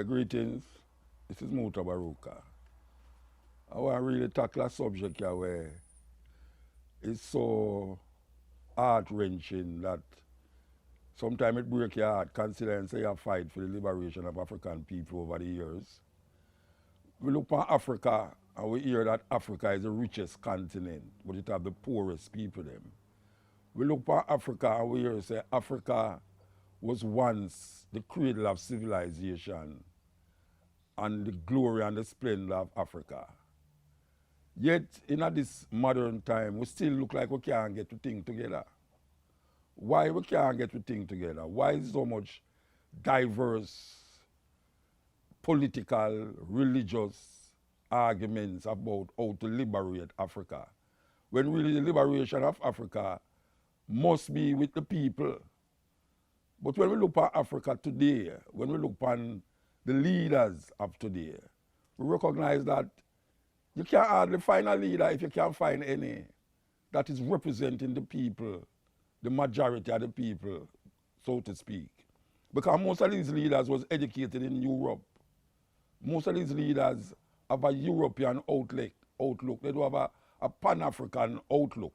Greetings. This is Muta Baruka. I want to really tackle a subject here where it's so heart-wrenching that sometimes it breaks your heart considering say you fight for the liberation of African people over the years. We look at Africa and we hear that Africa is the richest continent, but it have the poorest people them. We look at Africa and we hear say Africa was once the cradle of civilization and the glory and the splendor of Africa. Yet, in this modern time, we still look like we can't get to think together. Why we can't get to think together? Why is so much diverse political, religious arguments about how to liberate Africa? When really the liberation of Africa must be with the people. But when we look at Africa today, when we look upon the leaders of today, we recognize that you can't hardly find a leader if you can't find any that is representing the people, the majority of the people, so to speak. Because most of these leaders was educated in Europe. Most of these leaders have a European outlook. They do have a Pan-African outlook.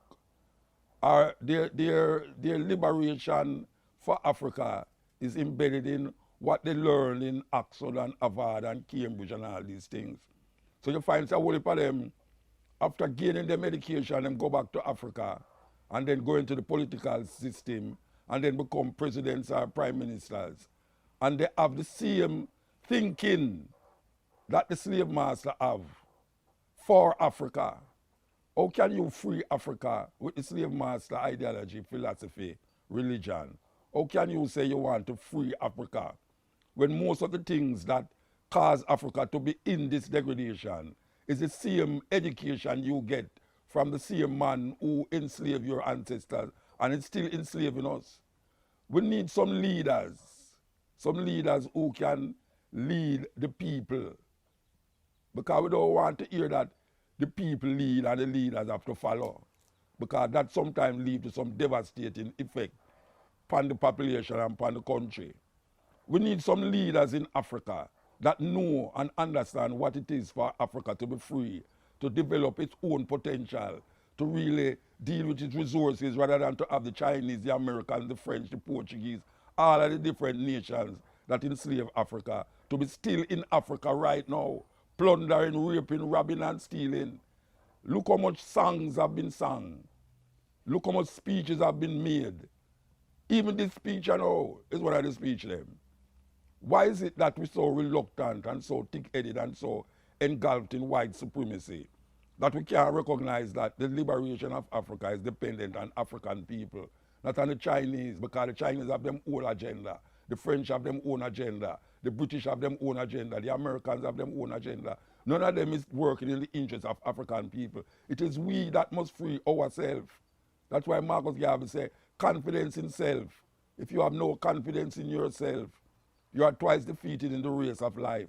Their liberation for Africa is embedded in what they learned in Oxford and Harvard and Cambridge and all these things. So you find a whole heap of them, after gaining their education, them go back to Africa and then go into the political system and then become presidents or prime ministers. And they have the same thinking that the slave master have for Africa. How can you free Africa with the slave master ideology, philosophy, religion? How can you say you want to free Africa when most of the things that cause Africa to be in this degradation is the same education you get from the same man who enslaved your ancestors and is still enslaving us? We need some leaders who can lead the people, because we don't want to hear that the people lead and the leaders have to follow, because that sometimes leads to some devastating effect upon the population and upon the country. We need some leaders in Africa that know and understand what it is for Africa to be free, to develop its own potential, to really deal with its resources rather than to have the Chinese, the Americans, the French, the Portuguese, all of the different nations that enslave Africa, to be still in Africa right now, plundering, raping, robbing and stealing. Look how much songs have been sung. Look how much speeches have been made. Even this speech, you know, is one of the speech them. Why is it that we're so reluctant and so thick-headed and so engulfed in white supremacy that we can't recognize that the liberation of Africa is dependent on African people, not on the Chinese, because the Chinese have their own agenda, the French have their own agenda, the British have their own agenda, the Americans have their own agenda. None of them is working in the interests of African people. It is we that must free ourselves. That's why Marcus Garvey said, confidence in self. If you have no confidence in yourself, you are twice defeated in the race of life.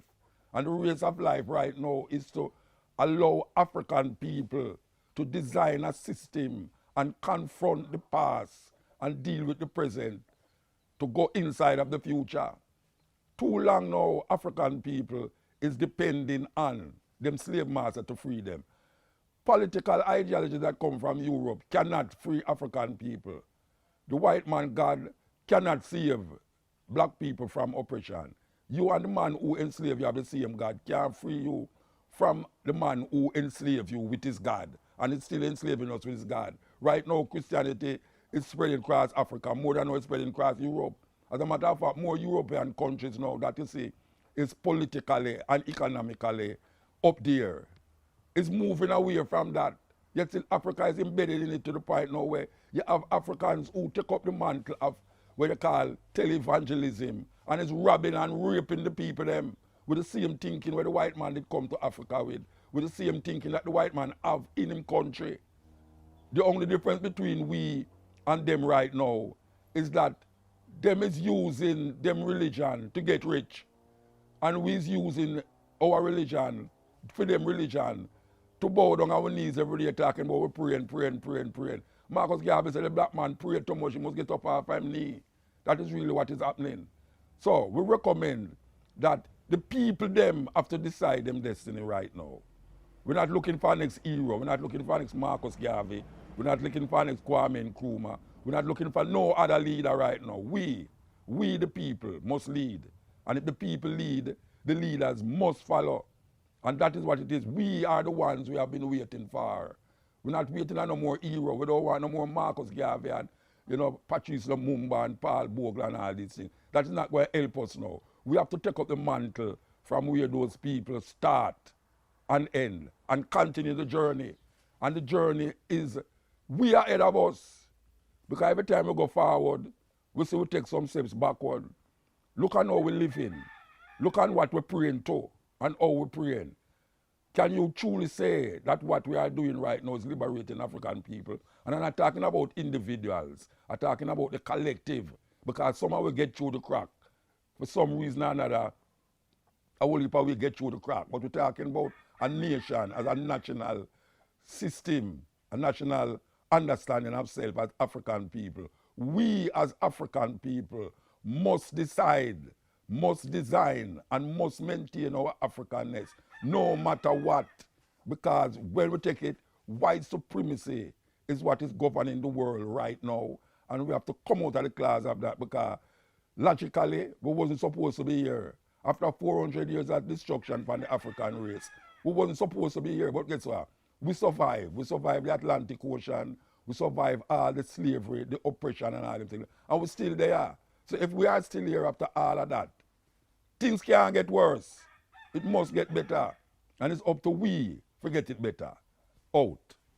And the race of life right now is to allow African people to design a system and confront the past and deal with the present to go inside of the future. Too long now, African people is depending on them slave masters to free them. Political ideologies that come from Europe cannot free African people. The white man God cannot save black people from oppression. You and the man who enslaved you have the same God. Can't free you from the man who enslaved you with his God. And it's still enslaving us with his God. Right now, Christianity is spreading across Africa more than it's spreading across Europe. As a matter of fact, more European countries now that you see is politically and economically up there. It's moving away from that. Yet still Africa is embedded in it to the point now where you have Africans who take up the mantle of what they call televangelism, and is robbing and raping the people them with the same thinking where the white man did come to Africa with the same thinking that the white man have in him country. The only difference between we and them right now is that them is using them religion to get rich, and we is using our religion for them religion to bow down our knees every day talking about we praying. Marcus Garvey said the black man prayed too much, he must get up off his knee. That is really what is happening. So we recommend that The people them have to decide them destiny right now. We're not looking for next hero. We're not looking for next Marcus Garvey. We're not looking for next Kwame Nkrumah. We're not looking for no other leader right now. We the people, must lead. And if the people lead, the leaders must follow. And that is what it is. We are the ones we have been waiting for. We're not waiting on no more hero. We don't want no more Marcus Garvey and Patrice Lumumba and Paul Bogle and all these things. That is not going to help us now. We have to take up the mantle from where those people start and end and continue the journey. And the journey is we are ahead of us. Because every time we go forward, we see we take some steps backward. Look at how we live in. Look at what we're praying to and how we're praying. Can you truly say that what we are doing right now is liberating African people? And I'm not talking about individuals. I'm talking about the collective. Because somehow we get through the crack. For some reason or another, a whole heap we get through the crack. But we're talking about a nation as a national system, a national understanding of self as African people. We as African people must decide, must design, and must maintain our Africanness no matter what. Because when we take it, white supremacy is what is governing the world right now. And we have to come out of the class of that because logically, we wasn't supposed to be here. After 400 years of destruction from the African race, we wasn't supposed to be here, but guess what? We survived. We survived the Atlantic Ocean. We survived all the slavery, the oppression and all them things. And we're still there. So if we are still here after all of that, things can't get worse. It must get better. And it's up to we to get it better. Out.